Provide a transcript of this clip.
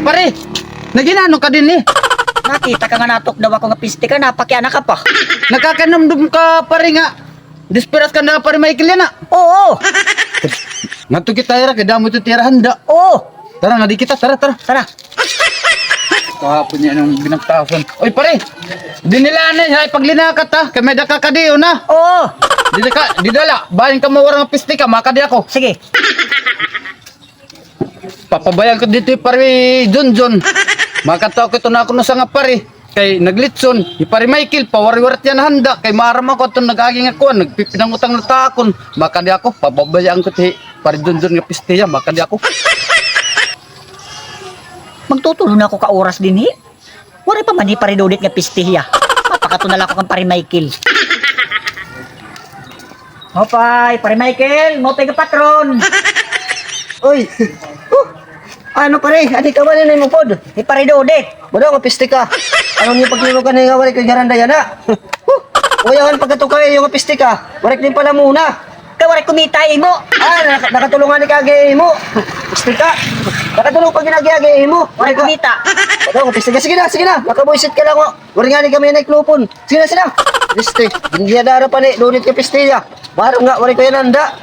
pare, naginano ka din eh. Nakita ka nga natok daw ako nga piste ka, napakiana ka pa. Nakakanamdum ka pare nga. Desperat ka na pare Michael yan ah. Oo, Ngadto kita ira kay damo ito tira handa. oo. Tara nga di kita, tara. Sana. Kahapon niya nung binagtasan. Oy pare, di nila na ay paglinakat ha, kay may daka ka diyo na. Oo, Di dala, baling ka mawara ng piste ka, makadi ako. sige. Papabayang ko dito pare John. Makataw ko ito na ako na sa nga pare. Kay naglitson, pare Michael, pawari-warat yan handa. Kay maram ako ito nagaging ako, nagpipinangutang na takon. Makadi ako, papabayang ko ti pare John nga piste yan, makadi ako. Magtutulo na ako ka oras din eh. Wari pa man ni pare Dodit nga piste hiya. Mapakatunala ko kang pare Michael. Hopay, pare Michael, mo ka patron. Oy. Ano pare? Adi ka ba na mo pod? Ni pare Dodit. Bado ka piste ka. Anong yung paglilo ka nga wari kay garanda yan ha? Uyawan pagkatukay yung piste ka. Warik din pala muna. Kawari kumita mo. Nakatulungan ni kagay mo. Piste ka. Nakatulong pag ginagayagay mo. Wari kumita. Bado ka piste ka. Sige na. Makabuisit ka lang o. Wari nga ni kami na iklupon. Sige na. Piste. Hindi dara pa ni. Lunit ka piste ya. Marong nga wari ko yan handa.